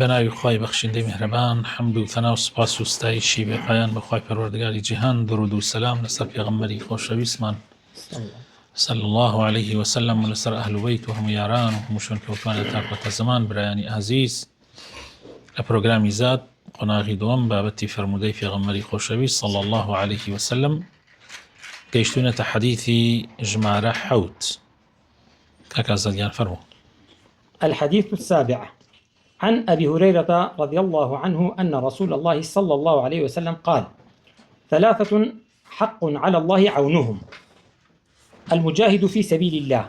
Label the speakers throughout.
Speaker 1: بەناوی خوای بەخشندەی میهرەبان، حەمد و تەناو سوپاس و ستایشی بێپایان بەخوای پەروەردگاری جیهان، درود و سەلام لەسەر پێغەمبەری خۆشەویستمان صلی الله عليه وسلم و لەسەر ئەهل بەیت و هەموو یاران و هەموو شوێنکەوتوان لە تاقەتە زەمان. برایانی ئازیز، لە پرۆگرامی زاد قۆناغی دووەم بابەتی فەرموودەی پێغەمبەری خۆشەویست صلی الله عليه وسلم گەیشتوونەتە حەدیثی ژمارە حەوت. کاکا زەدیان فەرموو.
Speaker 2: الحديث السابع عن أبي هريرة رضي الله عنه أن رسول الله صلى الله عليه وسلم قال: ثلاثة حق على الله عونهم: المجاهد في سبيل الله،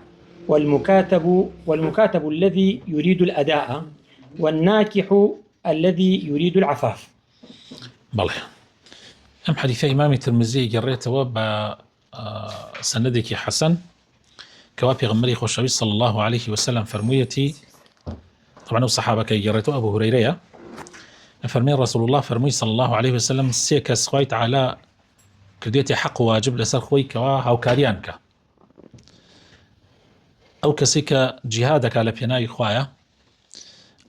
Speaker 2: والمكاتب الذي يريد الأداء، والناكح الذي يريد العفاف.
Speaker 1: بله. أم حديث إمام الترمذي جريته بسندك حسن كوابي غمري خوشوي صلى الله عليه وسلم فرميتي. طبعا الصحابة كي جريته أبو هريرة فرمي رسول الله فرمي صلى الله عليه وسلم سيكس خويت على كرديتي حق واجب لسر خوي كوا هاو كاريانك أو كسيك جهادك على بيناي خوايا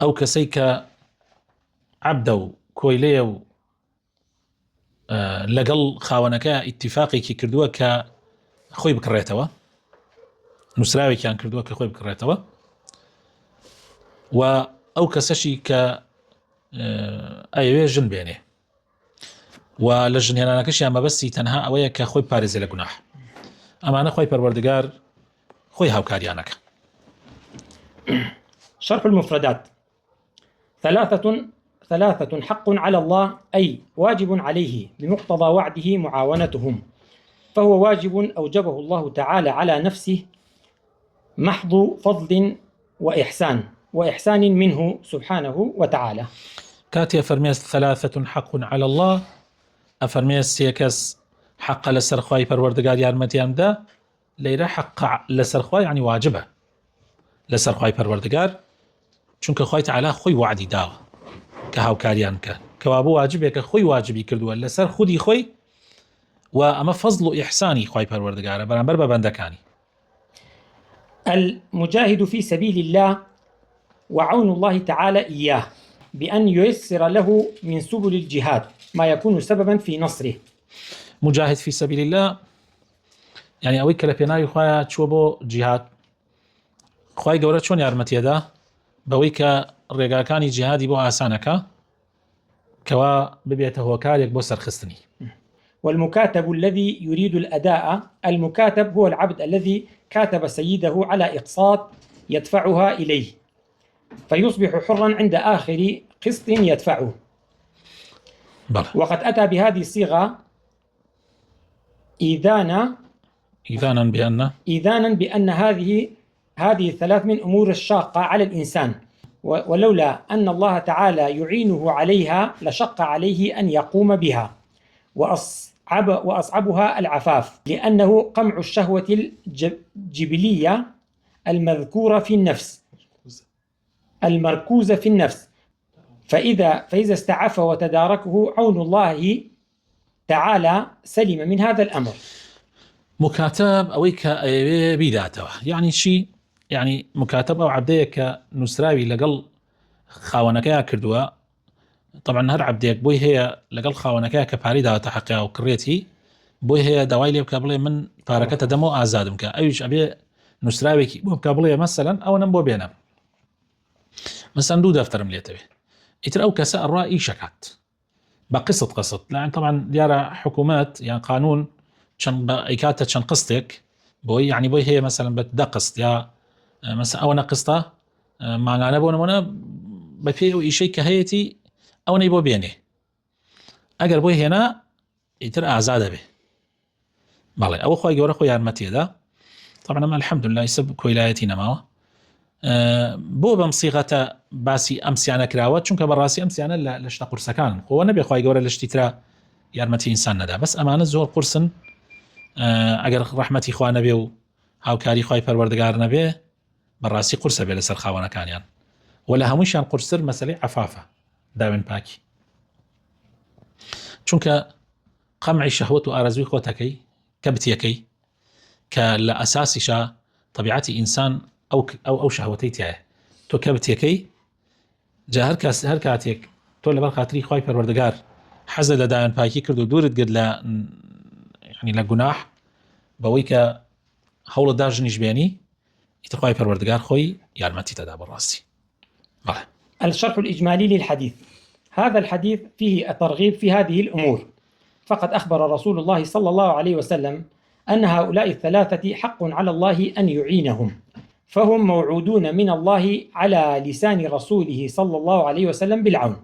Speaker 1: أو كسيك عبدو كويليو لقل خاونك اتفاقي كي كردوه كخوي بكريتوا نسراوي كان كردوه كخوي بكريتوا و أو كسشي ك أيوة جن بينه ولجن هنا نكشي أما بس تنها أويا كخوي بارز لجناح، أما أنا خوي بروردگار خوي هاو كاريانك.
Speaker 2: شرح المفردات: ثلاثة حق على الله، أي واجب عليه بمقتضى وعده معاونتهم، فهو واجب أوجبه الله تعالى على نفسه محض فضل وإحسان منه سبحانه وتعالى.
Speaker 1: كاتي أفرميس ثلاثة حق على الله، أفرميس سيكس حق لسر خواي پروردگار يارمتيان دا ليرا حق لسر خواي يعني واجبه لسر خواي پروردگار، چونك خواي تعالى خوي وعدي دا كهاو كاريان كوابو واجبه كخوي واجبي كردوه لسر خودي خوي وأما فضل إحساني خواي پروردگار برانبر ببندكاني.
Speaker 2: المجاهد في سبيل الله وعون الله تعالى إياه بأن ييسر له من سبل الجهاد ما يكون سببا في نصره.
Speaker 1: مجاهد في سبيل الله يعني أوي كلابيناي خوايا تشوبو جهاد خواي قورة شون يارمتي دا بويك رقاكاني جهادي بو آسانك كوا ببيته هو كاريك بو سرخستني.
Speaker 2: والمكاتب الذي يريد الأداء: المكاتب هو العبد الذي كاتب سيده على إقساط يدفعها إليه فيصبح حرا عند آخر قسط يدفعه. وقد أتى بهذه الصيغة إذانا بأن هذه الثلاث من أمور الشاقة على الإنسان، ولولا أن الله تعالى يعينه عليها لشق عليه أن يقوم بها، وأصعبها العفاف، لأنه قمع الشهوة الجبلية المركوزة في النفس، فإذا استعف وتداركه عون الله تعالى سلم من هذا الأمر.
Speaker 1: مكاتب أويك بيداته يعني شي يعني مكاتب أو عبديك نسراوي لقل خاونكيا كردوا. طبعا هر عبديك بوي هي لقل خاونكيا كباريدا تحقيا وكريتي بوي هي دوايلي بكابلي من فاركة دمو آزادمك أيش أبي نسراوي بكابلي مثلا أو نمبو بينا مثلا دو دفتر مليتوي يتر أو كساء الرأي شكات بقصة لأن طبعا ديارة حكومات يعني قانون شن بإيكاتة شن قصتك بوي يعني بوي هي مثلا بتدا قسط يا مثلا أو نقصته معنا أنا بونا بفيه إشي كهيتي أو نيبو بينه أجر بوي هنا يتر أعزاد به بالله أو خوي جورا خوي عرمتي ده طبعا ما الحمد لله يسب كويلايتنا ما بو بمصيغة باسي أمسيانا كراوات چونك براسي أمسيانا لشتا قرسكان هو نبي خوي جورا لشتيترا يارمتي إنسان ندا بس أمانة زور قرسن أجر رحمتي خوا نبي و هاو كاري خوي پروردگار نبي براسي قرسة بي لسر خوانا كانيان ولا هموشان قرسر مسألة عفافة داوين باكي چونك قمع شهوة وآرزوي خوتكي كبتيكي كالأساسي شا طبيعتي إنسان أو شهوتي تياه تو كبتيكي جا هەر کاتێک تۆ لەبەر خاتری خوای پەروەردگار حەزە لە دایان پاکی کرد و دوورت گرت لە یعنی لە گوناح بەوەی کە هەوڵت دا ژنیش بێنی ئیتر خوای پەروەردگار خۆی یارمەتی تەدا بەڕاستی. بەڵێ.
Speaker 2: الشرح الإجمالي للحديث. هذا الحديث فيه الترغيب في هذه الأمور، فقد أخبر رسول الله صلى الله عليه وسلم أن هؤلاء الثلاثة حق على الله أن يعينهم، فهم موعودون من الله على لسان رسوله صلى الله عليه وسلم بالعون.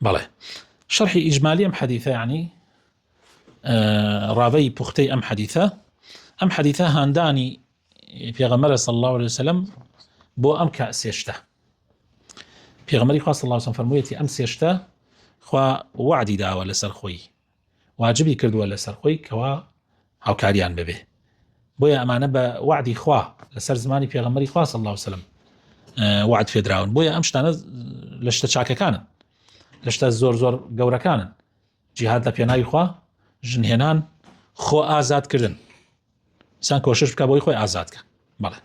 Speaker 1: بەڵێ. شرحی ئیجمالی ئەم حەدیثە یعنی ڕاوەی پوختەی ئەم حەدیثە هاندانی پێغەمبەر صلی الله عليه وسلم بۆ ئەم سێشتە. پێغەمبەری خوا صلی الله عليه وسلم فەرموویەتی ئەم سێشتە خوا وعدی داوە لەسەر خۆی، واجبی کردووە لەسەر خۆی کەوا هاوکاریان ببێ. بۆیە ئەمانە بە وعدی خوا لەسەر زمانی پێغەمبەری خوا صلی الله عليه وسلم وعد فێدراون. بۆیە ئەم شتانە لە شتە چاکەکانن، لە شتە زۆر گەورەکانن. جیهاد لە پێناوی خوا، ژنهێنان، خۆ ئازادکردن، ئینسان کۆشش بکە بۆی خۆی ئازادکە. بەڵێ.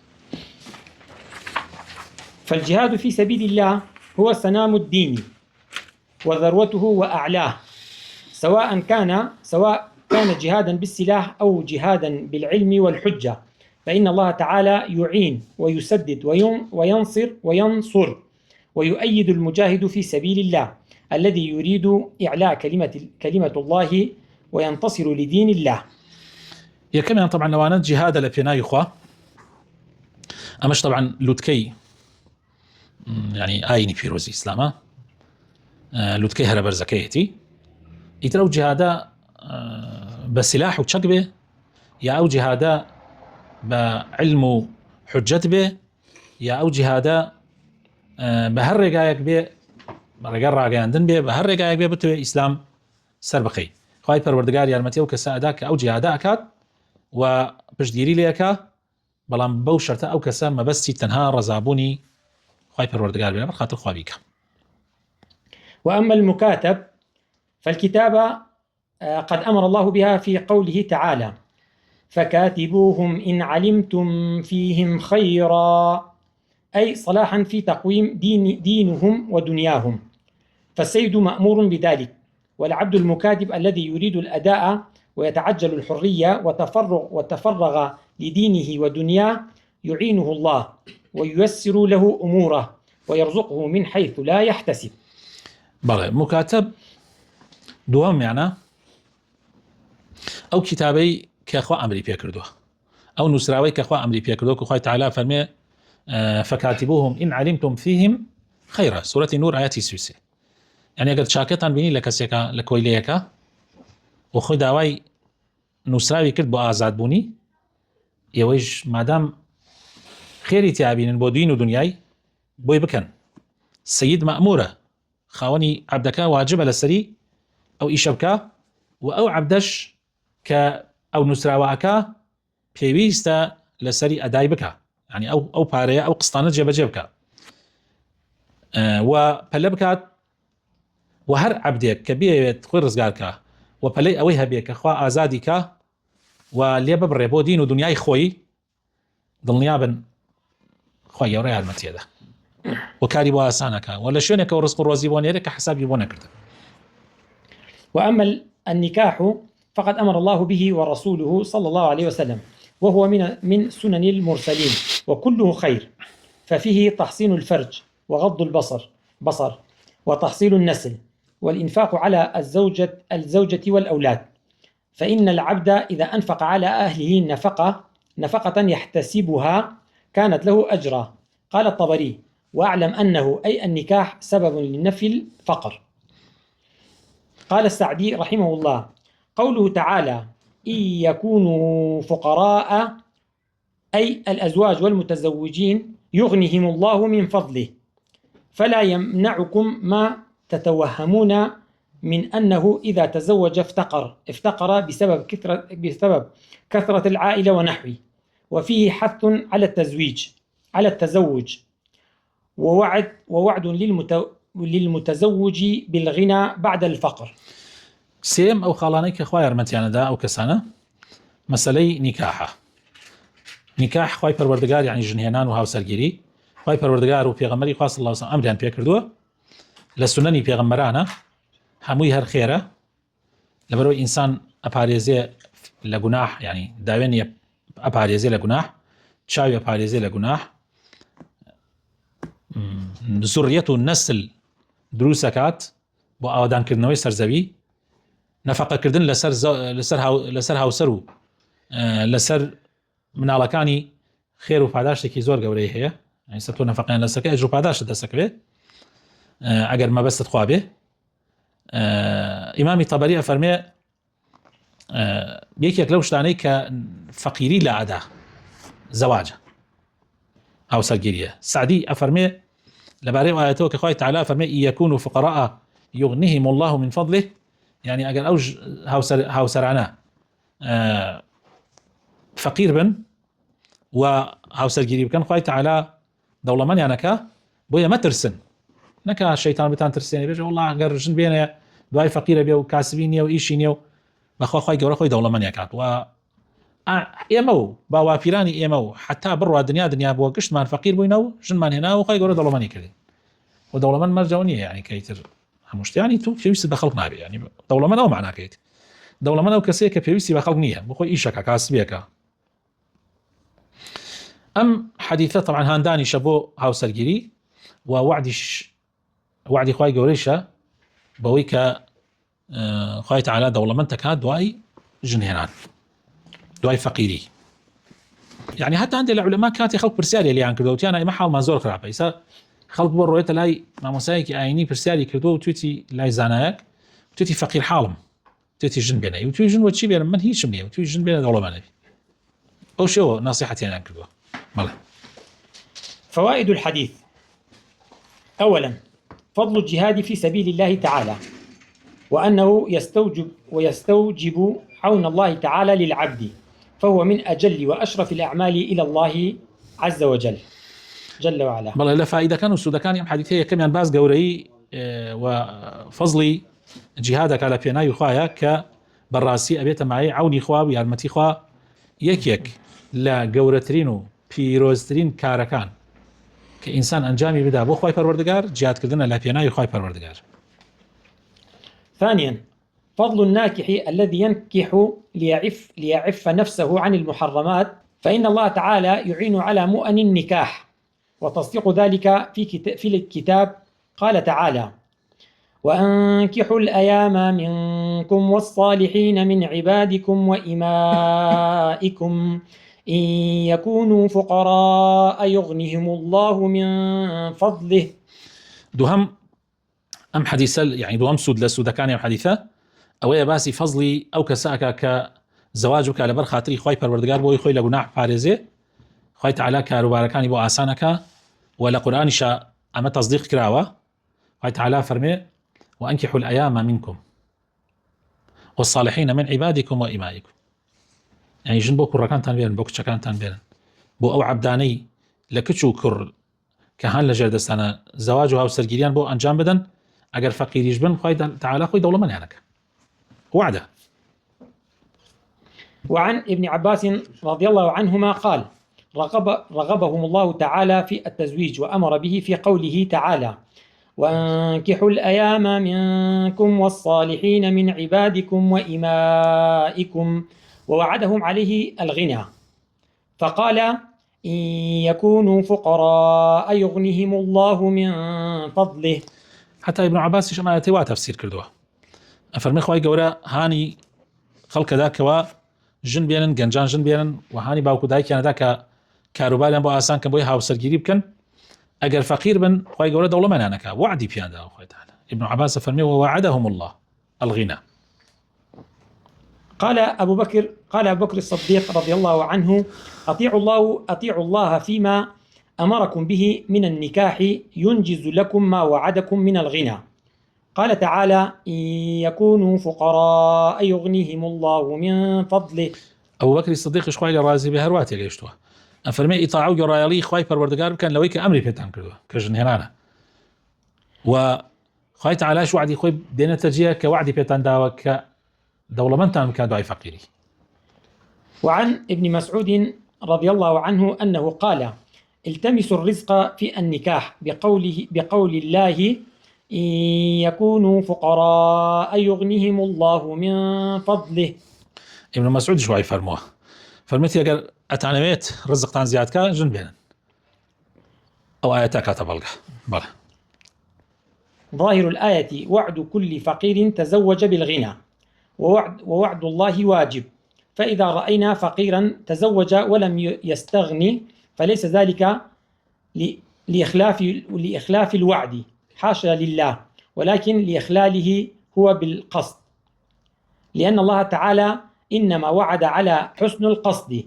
Speaker 2: فالجهاد في سبيل الله هو سنام الدين وذروته وأعلاه، سواء كان جهادا بالسلاح أو جهادا بالعلم والحجة، فإن الله تعالى يعين ويسدد وينصر ويؤيد المجاهد في سبيل الله الذي يريد إعلاء كلمة الله وينتصر لدين الله.
Speaker 1: يكمل طبعا لوانات جهاد لبناء إخوة أمش طبعا لوتكي يعني آيني في روزي إسلاما لوتكي هربر زكيتي يترو جهادا بسلاح وتشك به يا أو جهادا بعلم حجت به يا أو جهادا بهر رقايق به رقار راقاندن به بهر رقايق به بتوي إسلام سربقي خواهي پروردگار يارمتي و كسا أداك أو جهادا أكاد و بجديري ليكا بلان بو شرطة أو كسا ما بس تنها رزابوني خواهي پروردگار بها برخاطر خواه بيكا.
Speaker 2: وأما المكاتب فالكتابة قد أمر الله بها في قوله تعالى: فكاتبوهم إن علمتم فيهم خيرا، أي صلاحا في تقويم دينهم ودنياهم، فالسيد مأمور بذلك، والعبد المكاتب الذي يريد الأداء ويتعجل الحرية وتفرغ لدينه ودنياه يعينه الله وييسر له أموره ويرزقه من حيث لا يحتسب.
Speaker 1: بله مكاتب دوام يعني أو كتابي كأخوة أمري بيكردوه أو نسراوي كأخوة أمري بيكردوه كأخوة تعالى فرمي فكاتبوهم إن علمتم فيهم خيرا، سورة النور آياتي سوسي. يعني أقد شاكتان بيني لكسيكا لكويليكا وخوي داواي نسراوي كرد بو آزاد بوني يويج مادام خيري تيابين بو دين ودنياي بوي بكن سيد مأمورة خاوني عبدك واجب لسري أو إيشبكا وأو عبدش أو نسراواكا بيويستا لسري أداي بكا، يعني أو باريا أو قسطانة جبكا وبلبكات وهر عبدك كبيت خوي رزقاركا وبلي أويها بيك أخوا آزاديكا واللي ببري بو دين ودنياي خوي ضلنيابن خوي يوريها المتيدة وكاري بو آسانكا ولا شونك ورزق الروزي بونيرك حسابي بونكرت.
Speaker 2: وأما النكاح فقد أمر الله به ورسوله صلى الله عليه وسلم، وهو من سنن المرسلين وكله خير، ففيه تحصين الفرج وغض البصر وتحصيل النسل والإنفاق على الزوجة والأولاد، فإن العبد إذا أنفق على أهله نفقة يحتسبها كانت له أجرا. قال الطبري: وأعلم أنه أي النكاح سبب لنفي الفقر. قال السعدي رحمه الله: قوله تعالى: إن يكونوا فقراء، أي الأزواج والمتزوجين يغنيهم الله من فضله، فلا يمنعكم ما تتوهمون من أنه إذا تزوج افتقر بسبب كثرة العائلة ونحوه. وفيه حث على التزوج ووعد للمتزوج بالغنى بعد الفقر.
Speaker 1: سيم أو خالانيك أخوة يرمتيانا دا أو كسانة مسألة نكاح خواهي پروردگار يعني جنهنان وهاو سرگيري خواهي پروردگار و پیغمبري خواص الله وسلم أمريان بيكردوه لسنني بيغمرانا هموي هر خيرة لبرو إنسان أباريزي لجناح يعني داويني أباريزي لجناح تشاوي أباريزي لجناح ذريته النسل دروسكات بو آودان كردنوي سرزوي نفقة كردن لسر هاوسرو لسر مناڵەکانی خێر و پاداشتێکی زۆر گەورەی هەیە يعني سەر تۆ نەفەقیان لەسەرکە ئەجر و پاداشت دەسەکرێت ئەگەر مەبەستت خوا بێ. ئیمامی تەبەری ئەفەرمێ یەکێک لەو شتانەی کە فەقیری لە ئادا زەواجە هاوسەرگیریە. سعدی ئەفەرمێ لەبارەی ئایەتەوە کە خوای تەعالا ئەفەرمێ یەکون فقراء یغنیهم الله من فضله يعني ئەگەر ئەو هاوسەرانە فقير بن و هاوسەرگیری بکەن خوای تەعالا دەوڵەمەندیانەکە بۆیە مەترسن نەکا شەیتان بتان ترسێنێ بێژە وەڵڵا ئەگەر ژن بێنێ دوای فەقیرە بێ و کاسبی نییە و ئیشی نییە و بەخوا خوای گەورە خۆی دەوڵەمەندی ئەکات. و ئێمە و باواپیرانی ئێمە و حتا بڕوا دنیا بۆ گشتمان فەقیر بووینە و ژنمان هێنا و خوای گەورە دەوڵەمەندی کردین و دەوڵەمەند مەرجەوە نییە یعنی کەیتر هەموو شتیانی تو پێویستت بە خەڵک نابێ ینی دەوڵەمەند ئەو معناکەیت دەوڵەمەند ئەو کەسەیە کە پێویستی بە خەڵک نییە بۆ خۆی ئیشەکە کاسبیەکە. أم حديثة طبعا هانداني شبو هاوسەرگیری و وعدی خوای گەورەیشە بەوەی کە خوای تەعالا دەوڵەمەندەکە دوای ژنهێنان دوای فەقیری. يعني حتى هەندێک لە عولەما کاتی خەڵک پرسیاری لێیان کردو وتیان ئێمە حاڵمان زۆر خراپە ئیسا خەڵک بۆ ڕۆیەتە لای مامۆسایەکی ئاینی پرسیاری کردو و توێتی لای زانایەک توێتی فەقیر حاڵم توێتی ژن بێنە و توی ژن وەچی بێنم من هیچم نییە و توی ژن بێنە دەوڵەمەندی ئەو شێوە ناسیحەتیان کردووە.
Speaker 2: فوائد الحديث: أولا فضل الجهاد في سبيل الله تعالى وأنه يستوجب عون الله تعالى للعبد فهو من أجل وأشرف الأعمال إلى الله عز وجل جل وعلا.
Speaker 1: بەڵێ لە فائدەکان و سوودەکانی ئەم حەدیثەیە کەمیان باس گەورەی و فەزڵی جیهادەکە لە پێناوی خوایە کە بەڕاستی ئەبێتە مایەی عونی خوا و یارمەتی خوا یەکێک لە گەورەترین و پیرۆزترین کارەکان کە ئینسان ئەنجامی بدا بۆ خوای پەروەردگار جیهادکردنە لە پێناوی خوای پەروەردگار.
Speaker 2: ثانيا فضل الناكح الذي ينكح ليعف نفسه عن المحرمات فإن الله تعالى يعين على مؤن النكاح وتصديق ذلك في الكتاب قال تعالى: وأنكحوا الأيام منكم والصالحين من عبادكم وإمائكم إن يكونوا فقراء يغنهم الله من فضله.
Speaker 1: دوهم أم حديثة يعني دوهم سود لسودەکانی أم حديثة ئەوەیە باسی فەزڵی ئەو کەساکە کە زەواج بکات لەبەر خاتری خوای پەروەردگار بۆی خۆی لە گوناح پارێزێ خوای تەعالا کاروبارەکانی بۆ ئاسانەکە و لە قورئانیشە ئەمە تەصدیق کراوە. خوای تەعالا فەرمێ: وأنكحوا الأيام منكم والصالحين من عبادكم وإمائكم يعني ژن بۆ کوڕەکانتان بێنن بۆ کچەکانتان بێنن بۆ ئەو عەبدانەی لە کچ و کوڕ کە هەن لە ژێردەستانە زەواج و هاوسەرگیریان بۆ ئەنجام بدەن ئەگەر فەقیریش بن خوای تەعالا خۆی دەوڵەمەندیانەکە وعدە.
Speaker 2: وعن ابن عباس رضي الله عنهما قال: رغبهم الله تعالى في التزويج وأمر به في قوله تعالى: وأنكحوا الأيام منكم والصالحين من عبادكم وإمائكم ووعدهم عليه الغنى فقال: إن يكونوا فقراء يغنهم الله من فضله.
Speaker 1: حتى ابن عباس شما توا تفسير كردوه أفرمي خواهي قورا هاني خلق داكوا ژن بێنن گەنجان ژن بێنن و هانی باوکو دایکیانەدا کە کاروباریان بۆ ئاسان کە بۆی هاوسەرگیری بکەن ئەگەر فەقیر بن خوای گەورە دەوڵەمەندیانەکە وعدی پیاندا خوای تەعالا. ابن عباس فەرمێ: ووعدهم الله الغنى.
Speaker 2: قال أبو بكر الصديق رضي الله عنه: أطيعوا الله فيما أمركم به من النكاح ينجز لكم ما وعدكم من الغنى. قال تعالى: إن يكونوا فقراء يغنيهم الله من فضله.
Speaker 1: أبو بكر الصديق خوای لە ڕازی بێ هەرواتێ گەیشتووە ئەفەرمێ ئیطاع و گەڕایەڵی خوای پەروەردگار بکەن لەوەی کە ئەمری پێتان کردووە کە ژنهێنانە و خوای تەعالاش وعدی خۆی دێنێتە جێ کە وعدی پێتان داوە کە دەوڵەمەندتان بکات دوای فەقیری.
Speaker 2: وعن ابن مسعود رضي الله عنه أنه قال: التمسوا الرزق في النكاح بقول الله: إن يكونوا فقراء يغنيهم الله من فضله.
Speaker 1: ابن مسعود شوي فرموه فرميت اگر اتعنويت رزقتان زيادك جنبين او اياتك تبلغ بله.
Speaker 2: ظاهر الآية وعد كل فقير تزوج بالغنى، ووعد الله واجب، فإذا رأينا فقيرا تزوج ولم يستغني فليس ذلك لإخلاف الوعد، حاشا لله، ولكن لإخلاله هو بالقصد، لأن الله تعالى إنما وعد على حسن القصد،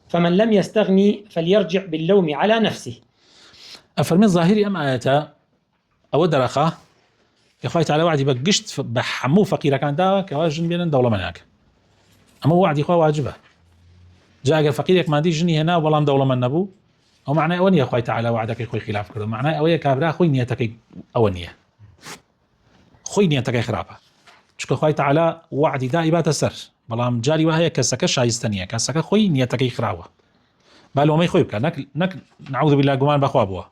Speaker 2: فمن لم يستغني فليرجع باللوم على نفسه.
Speaker 1: أفرمي ظاهري أم آياتا أو درخة يخوي تعالى وعدي بقشت بحمو فقيرة كان دا كواجن بينا دولة مناك، أما وعدي خوا واجبه جاء قال فقيرك ما دي جني هنا والله دولة من نبو، أو معناه أونية أخوي تعالى وعدك يخوي خلاف كذا، معناه أوية كابرا خوي نيتك أونية خوي نيتك خرابة، شكو أخوي تعالى وعدي دائبات السر بلام جاري وهي كسك شايستنية كسك خوي نيتك خرابة بالو ما يخوي بك نك نعوذ بالله قمان بأخوابها.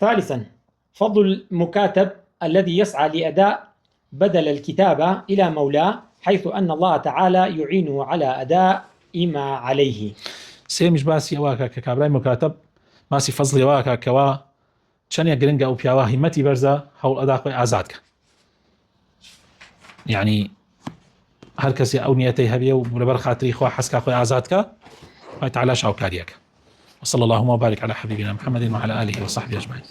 Speaker 2: ثالثا فضل المكاتب الذي يسعى لأداء بدل الكتابة إلى مولاه، حيث أن الله تعالى يعينه على أداء ما عليه.
Speaker 1: سيمش باسي أواكا كابراي مكاتب ماسي فضل أواكا كوا چنيا گرنگا أو بياوا همتي برزا حول أداء خوي آزادك، يعني هر كسي أو نيتي هبيه ولبر خاطري خوا حسكا خوي آزادك خوي تعالى شاو كاريك. وصلى اللهم وبارك على حبيبنا محمد وعلى آله وصحبه أجمعين.